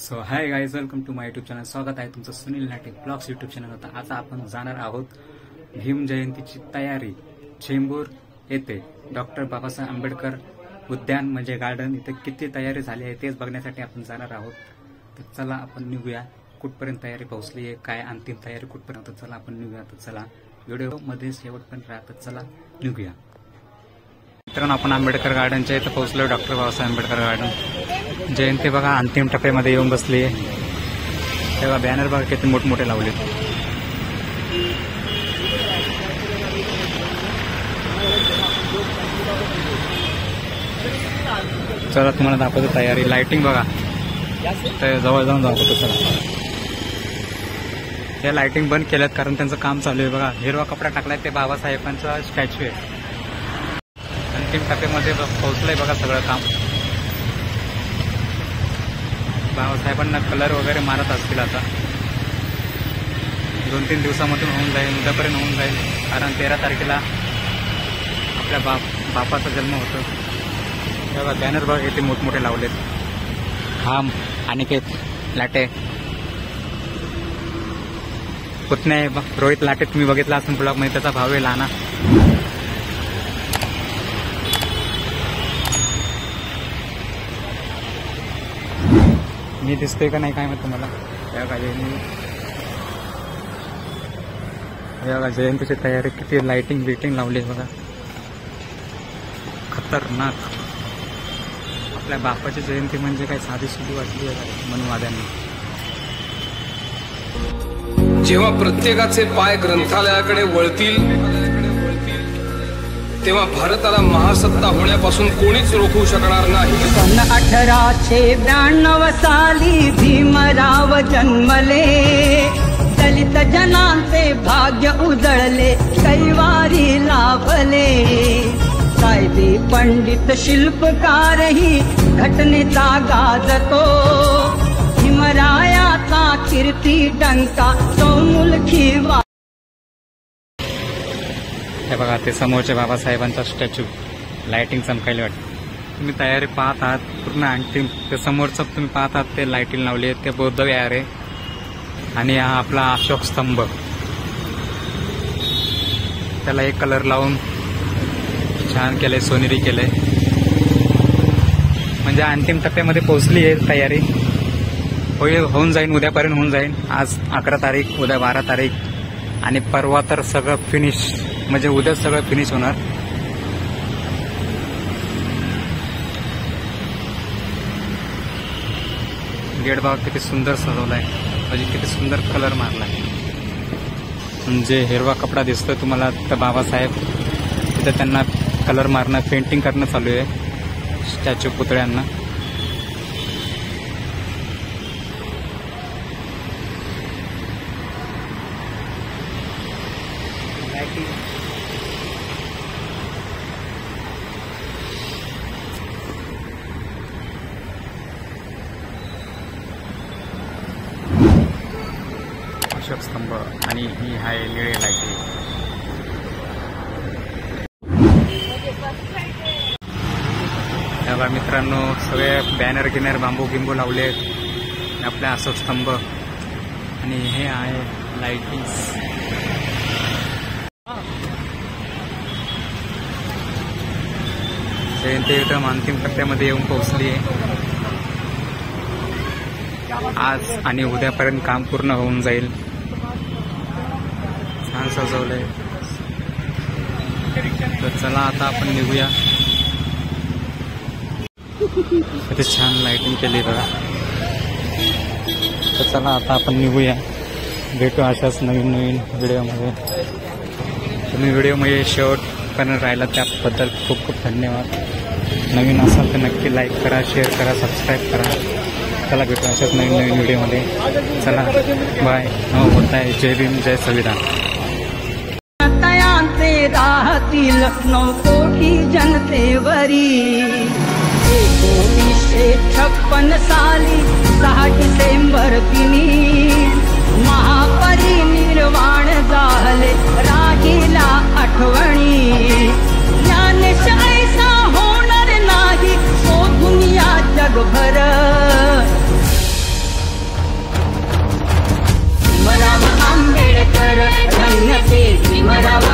So hi guys, welcome to my YouTube channel. स्वागत आहे तुमचं सुनील नाटे ब्लॉग्स यूट्यूब चॅनल होता. आता आपण जाणार आहोत भीम जयंतीची तयारी चेंबूर येथे डॉक्टर बाबासाहेब आंबेडकर उद्यान म्हणजे गार्डन. इथे किती तयारी झाली आहे तेच बघण्यासाठी आपण जाणार आहोत. तर चला आपण निघूया, कुठपर्यंत तयारी पोहोचली आहे, काय अंतिम तयारी कुठपर्यंत. चला आपण निघूया. तर चला व्हिडिओ मध्ये शेवटपर्यंत राहतात. चला निघूया. मित्रांनो, आपण आंबेडकर गार्डनच्या इथं पोहोचलो. डॉक्टर बाबासाहेब आंबेडकर गार्डन जयंती बघा अंतिम टप्प्यामध्ये येऊन बसली आहे. तेव्हा बॅनर बघा किती मोठमोठे लावले. चला तुम्हाला दाखवतो तयारी. लाइटिंग बघा, तर जवळ जाऊन दाखवतो. चला, त्या लाइटिंग बंद केल्यात कारण त्यांचं काम चालू आहे. बघा हिरवा कपडा टाकलाय, ते बाबासाहेबांचा स्टॅच्यू आहे. अंतिम टप्प्यामध्ये पोहोचलंय बघा सगळं काम. बाबासाहेबांना कलर वगैरे मारत असतील. आता 2-3 दिवसामधून होऊन जाईल, उद्यापर्यंत होऊन जाईल. कारण 13 तारखेला आपल्या बापाचा जन्म होतो. तेव्हा बॅनर बघा किती मोठमोठे लावलेत. खांब, अनिकेत लाटे, पुतणे रोहित लाटे. तुम्ही बघितला असेल ब्लॉग मध्ये, त्याचा भाव आहे लहाना. मी दिसतोय का नाही काय माहिती तुम्हाला. बघा जयंतीची तयारी किती लाइटिंग बिटिंग लावली आहे बघा, खतरनाक. आपल्या बापाची जयंती म्हणजे काय साधी सुधी वाटली आहे म्हणून वाद्यांनी. जेव्हा प्रत्येकाचे पाय ग्रंथालयाकडे वळतील तेव्हा भारताला महासत्ता होण्यापासून कोणीच रोखू शकणार नाही. 1892 साली भीमराव जन्मले, दलित जनांचे भाग्य उजळले, कैवारी लाभले. कायदे पंडित शिल्पकारही घटनेचा गाजतो, भीमरायाचा कीर्ती डंका चौमुलखी. हे बघा ते समोरच्या बाबासाहेबांचा स्टॅच्यू लाइटिंग चमकायला वाटतं. तुम्ही तयारी पाहत आहात पूर्ण अंतिम. ते समोरचं तुम्ही पाहत आहात ते लाइटिंग लावली आहे, ते बौद्ध विहार आहे. आणि हा आपला अशोक स्तंभ, त्याला एक कलर लावून छान केलंय, सोनेरी केलंय. म्हणजे अंतिम टप्प्यामध्ये पोहोचली आहे तयारी. होऊन जाईल, उद्यापर्यंत होऊन जाईल. आज 11 तारीख, उद्या 12 तारीख आणि परवा तर सगळं फिनिश. म्हणजे उद्या सगळं फिनिश होणार. गेट बघा किती सुंदर सजवलाय, म्हणजे किती सुंदर कलर मारलाय. म्हणजे हिरवा कपडा दिसतोय तुम्हाला, तर बाबासाहेब तिथे त्यांना कलर मारणं, पेंटिंग करणं चालू आहे स्टॅच्यू पुतळ्यांना. अशोक स्तंभ आणि ही आहे निळे लाईट. बघा मित्रांनो, सगळे बॅनर गिनर बांबू गिंबू लावले आपल्या अशोक स्तंभ. आणि हे आहे लाइटिंग. जयंती एकदम अंतिम टप्प्यामध्ये येऊन पोहोचली आहे. आज आणि उद्यापर्यंत काम पूर्ण होऊन जाईल. छान सजवलंय. तर चला आता आपण निघूया. किती छान लाइटिंग केली बघा. तर चला आता आपण निघूया. भेटू अशाच नवीन नवीन व्हिडिओमध्ये. तुम्ही व्हिडिओमध्ये शेवटपर्यंत राहिला त्याबद्दल खूप खूप धन्यवाद. नवीन असाल तर नक्की लाईक करा, शेअर करा, सबस्क्राईब करा. चला भेटू अशाच नवीन नवीन व्हिडिओमध्ये. चला बाय. होत आहे. जय भीम, जय संविधान. राहतील 9 कोटी जनतेवरी. 1956 साली 6 डिसेंबर दिनी महापरिनिर्वाण झाले, राहिला आठवणी. ज्ञानेश्वरीचा होणार नाही तो दुनिया जगभर. धन्य ते भीमराव